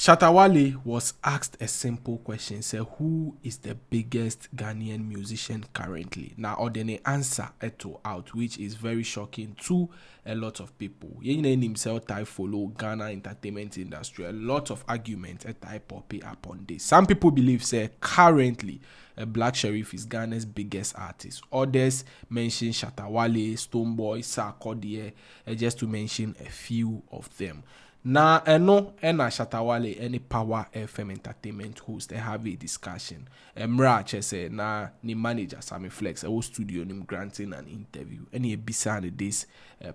Shatta Wale was asked a simple question, say who is the biggest Ghanaian musician currently? Now, or then the answer eto out, which is very shocking to a lot of people. He named himself type follow Ghana entertainment industry. A lot of argument a type poppy upon this. Some people believe say currently Black Sherif is Ghana's biggest artist. Others mention Shatta Wale, Stonebwoy, Sarkodie, just to mention a few of them. Na eno ena Shatta Wale any Power FM entertainment host have a discussion. Mra say na ni manager Sammy Flex a studio nim granting an interview. Any beside this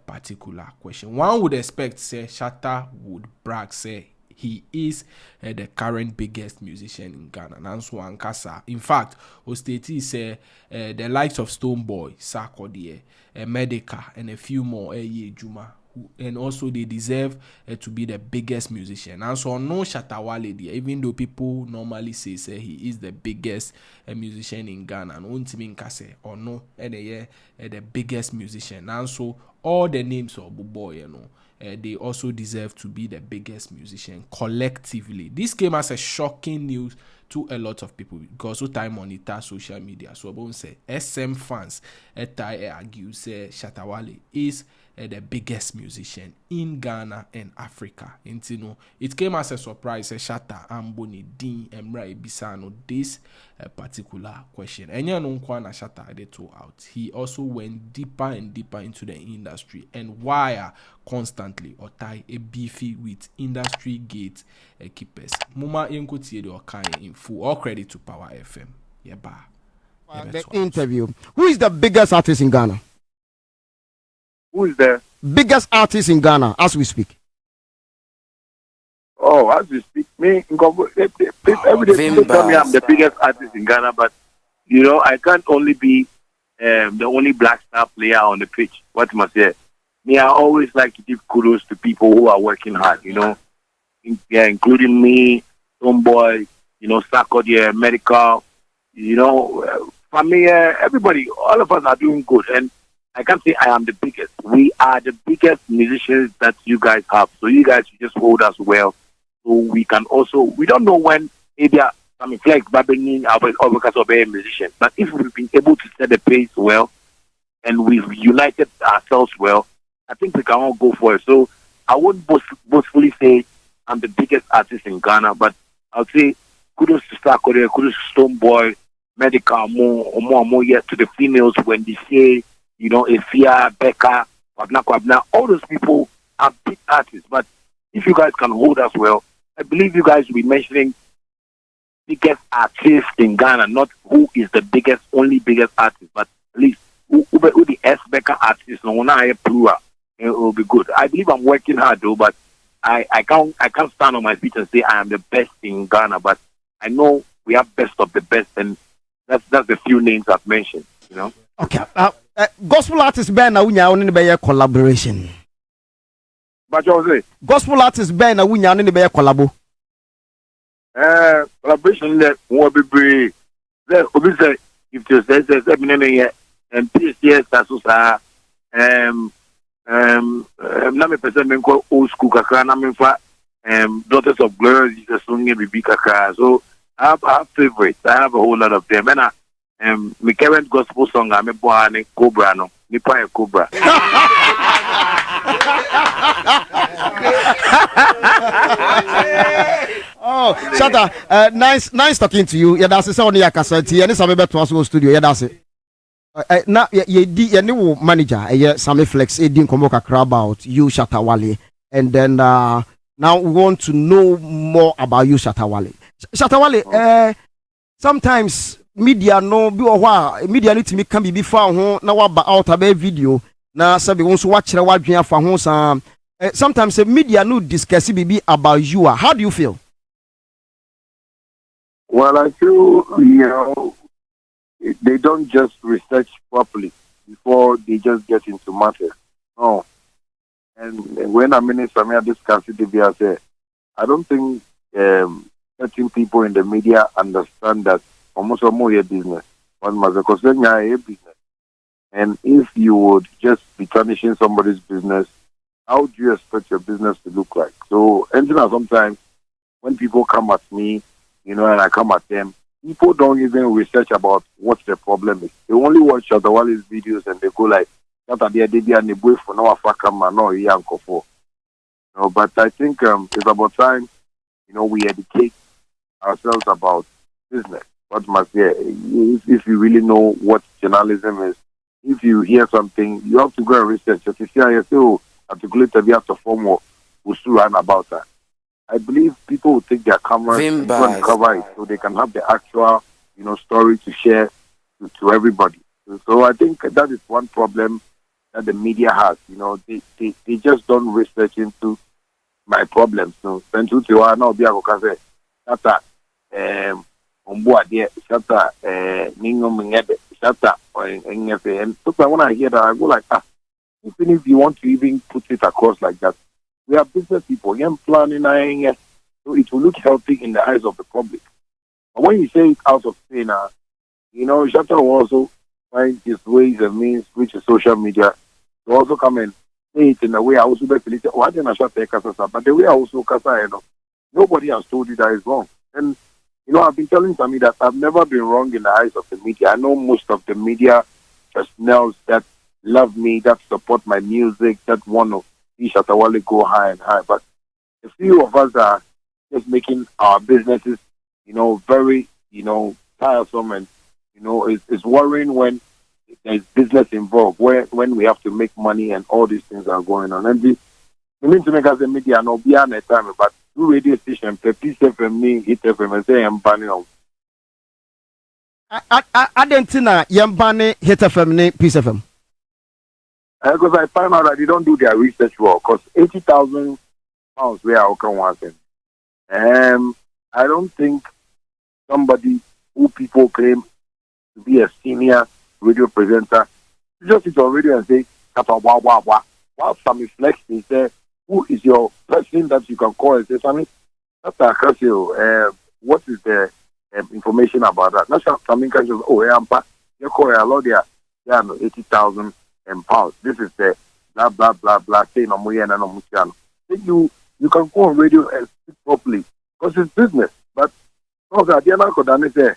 particular question. One would expect say Shatta would brag say he is the current biggest musician in Ghana. Nanso Ankasa. In fact, Osteti say the likes of Stonebwoy, Sarkodie, Medica, and a few more Juma. And also they deserve to be the biggest musician. And so no Shatta Wale there, even though people normally say he is the biggest musician in Ghana, and Untimin Kase or no, and the biggest musician. And so all the names of Buboy, they also deserve to be the biggest musician collectively. This came as a shocking news to a lot of people because so time monitor social media. So I won't say SM fans argue say Shatta Wale is the biggest musician in Ghana and Africa. And it came as a surprise. Shatta Amboni Din Emra Bisano this particular question. And you know Shatta they told out. He also went deeper and deeper into the industry and wire constantly or tie a beefy with industry gate keepers. Muma Yenko the Okai in full. All credit to Power FM. Yeah, the interview. Who is the biggest artist in Ghana? Who is the biggest artist in Ghana as we speak? Oh, as we speak, me, every day people tell me I'm the biggest artist in Ghana, but I can't only be the only black star player on the pitch. What must I say? Me, I always like to give kudos to people who are working hard, including me, Stonebwoy, Sarkodie, Medical, family, everybody, all of us are doing good. And I can't say I am the biggest. We are the biggest musicians that you guys have. So you guys should just hold us well. So we can also, we don't know when maybe some flex Babini or because of a musician. But if we've been able to set the pace well and we've united ourselves well, I think we can all go for it. So I wouldn't boastfully say I'm the biggest artist in Ghana, but I'll say kudos to Sarkodie, kudos to Stonebwoy, Medical, more yet to the females when they say, Efia, Becca, Kwabna, all those people are big artists. But if you guys can hold us well, I believe you guys will be mentioning biggest artist in Ghana, not who is the only biggest artist, but at least who the S Becca artist, plural. It will be good. I believe I'm working hard though, but I can't stand on my feet and say I am the best in Ghana, but I know we have best of the best, and that's the few names I've mentioned, Okay. Gospel artist Ben Awunya on the collaboration. But you say gospel artist Ben Awunya on the collabo. Collaboration that will be brave. There obviously if you say and PCS Kasoa na person men call old school kakra na menfa Daughters of Glory Jesus song be kakra. So I have favorites. I have a whole lot of them. And my current gospel song I'm a boy Cobra no Nipa Cobra. Oh, Shatta, nice talking to you. Yeah, that's it. Only Kasoa. And some better to us studio. Yeah, that's it. Now, your new manager, Sammy Flex, didn't come about you, Shatta Wale, and then now we want to know more about you, Shatta Wale. Shatta Wale, sometimes media media need to make can be before now about out a video. Now, some want to watch the watch for home. Sometimes the media no discuss about you. How do you feel? Well, I feel they don't just research properly before they just get into matters. No. And when I'm in Samia discussed it, I say, I don't think certain people in the media understand that almost more your business. One must because then you a business. And if you would just be tarnishing somebody's business, how do you expect your business to look like? So, sometimes when people come at me, and I come at them, people don't even research about what the problem is. They only watch Shatta Wale's videos and they go like, "Shatta they be and the boy for no afaka man no yanko for." But I think it's about time, we educate ourselves about business. What must if you really know what journalism is, if you hear something, you have to go and research. If you see how you say, articulate the have to form what run about that. I believe people will take their cameras and go and cover it so they can have the actual, story to share to everybody. So I think that is one problem that the media has. They just don't research into my problems. So then to now be a say Shatta Omboa there, Shatta Ningo Mingebe, Shatta and so when I hear that I go like even if you want to even put it across like that, we are business people, young planning, so it will look healthy in the eyes of the public. But when you say it out of pain, Shatta will also find his ways and means, which is social media, to also come and say it in a way I also be feel why didn't I Shatta Kasa? But the way I also Kasa, nobody has told you that is wrong. And I've been telling Sammy that I've never been wrong in the eyes of the media. I know most of the media personnel that love me, that support my music, that want to see Shatta Wale go high and high. But a few of us are just making our businesses, very, tiresome and, it's worrying when there's business involved, when we have to make money and all these things are going on. And we mean to make us the media no beyond a time, but two radio stations, Peace FM, Hit FM, and say I'm banning out. I didn't know Yambane Hit FM, Peace FM. Because I find out that they don't do their research well. Because 80,000 pounds where I can want them. I don't think somebody who people claim to be a senior radio presenter just sit on radio and say, "Kapa wah wah wah." While Sammy Flex is there, who is your person that you can call and say, "Sammy, that's a Kasoa. What is the information about that?" Not Sammy can just, you call a lot there. Yeah, no, 80,000 pounds. This is the blah blah blah blah. Say no more no more. You can go on radio and speak properly because it's business. But also, at the end of the day,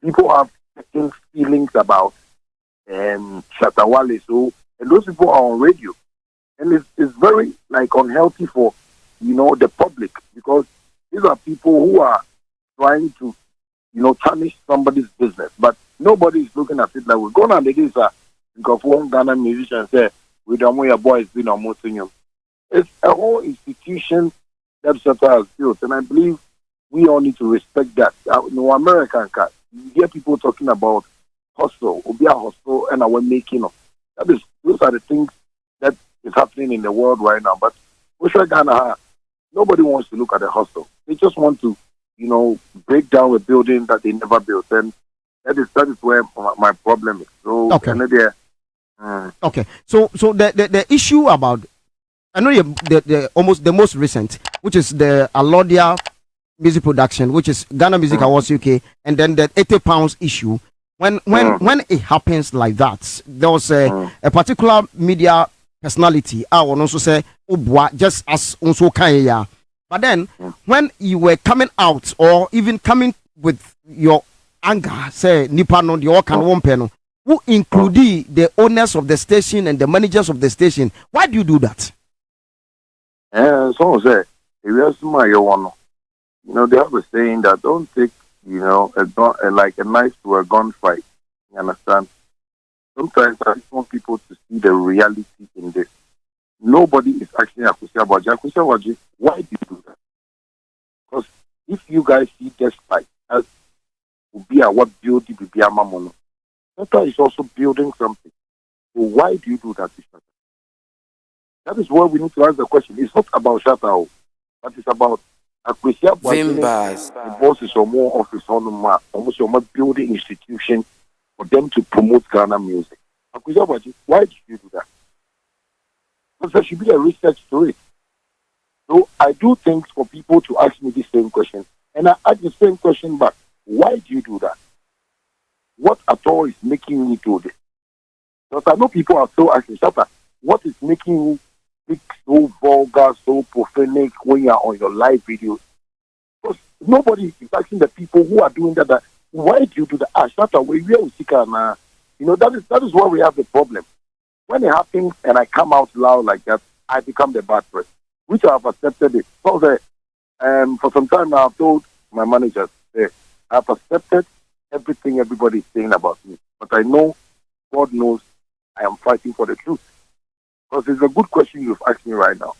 people have certain feelings about Shatta Wale, so and those people are on radio, and it's very unhealthy for the public because these are people who are trying to tarnish somebody's business, but nobody is looking at it like we're going on the days because one Ghanaian musician said we don't want your boys being on motoring. It's a whole institution that Shatta has built, and I believe we all need to respect that. No American cat. You hear people talking about hustle, Obia hustle, and our making of. Those are the things that is happening in the world right now. But Ghana, nobody wants to look at the hustle. They just want to, break down a building that they never built, and that is where my problem is. So okay. Okay. So the issue about I know the almost the most recent, which is the Alodia music production, which is Ghana Music Awards UK, and then the £80 issue. When it happens like that, there was a particular media personality. I will also say, just as also Kaya. But then when you were coming out or even coming with your anger, say Nipano, the Okan Wompeno, who include the owners of the station and the managers of the station, why do you do that? So say, if you they have a saying that don't take, a knife to a gunfight. You understand? Sometimes I just want people to see the reality in this. Nobody is asking Akusia why do you do that? Because if you guys see this fight as what building Mamono, Shatta is also building something. So why do you do that to Shatta? That is why we need to ask the question. It's not about Shatta, but it's about Akusia the boss is more office on almost your building institution for them to promote Ghana music. Akusia, why did you do that? Because there should be a research to it. So I do things for people to ask me the same question, and I ask the same question back. Why do you do that? What at all is making you do this? Because I know people are still asking, Shatta, what is making you speak so vulgar, so profanic when you're on your live videos. Because nobody is asking the people who are doing that, why do you do that? Shatta Wale, we are sick and that is where we have the problem. When it happens and I come out loud like that, I become the bad person, which I have accepted it. So for some time now, I've told my managers, I've accepted everything everybody is saying about me. But I know, God knows, I am fighting for the truth. Because it's a good question you've asked me right now.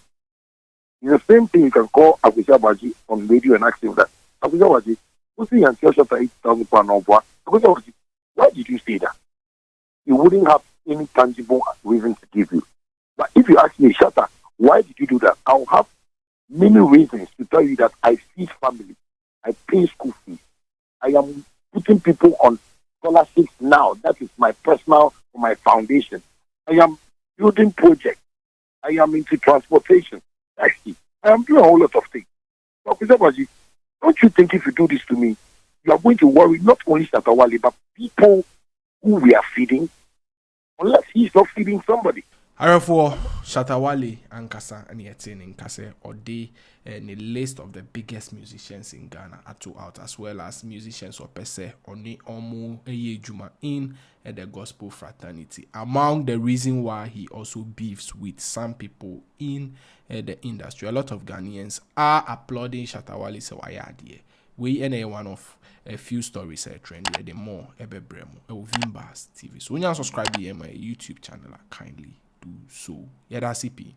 It's the same thing you can call Abuja Baji on radio and ask him that. Abuja Baji, who's the answer shot at 8,000 pounds of what? Abuja Baji, why did you say that? You wouldn't have any tangible reason to give you. But if you ask me, Shatta, why did you do that? I'll have many reasons to tell you that I feed family. I pay school fees. I am putting people on scholarships now. That is my personal, my foundation. I am building projects. I am into transportation. Taxi. I am doing a whole lot of things. But don't you think if you do this to me, you are going to worry not only Shatta Wale, but people who we are feeding, unless he's not feeding somebody. Therefore, Shatta Wale and Kasa and Yetin in Kase or they in the list of the biggest musicians in Ghana at out, as well as musicians or Pese or Ne Omu Juma in the gospel fraternity. Among the reason why he also beefs with some people in the industry, a lot of Ghanaians are applauding Shatta Wale Sewayadie. We are one of a few stories trendy the more ebebremo Vimbas TV. So when you subscribe to my YouTube channel, kindly do so. Yeah, that's CP.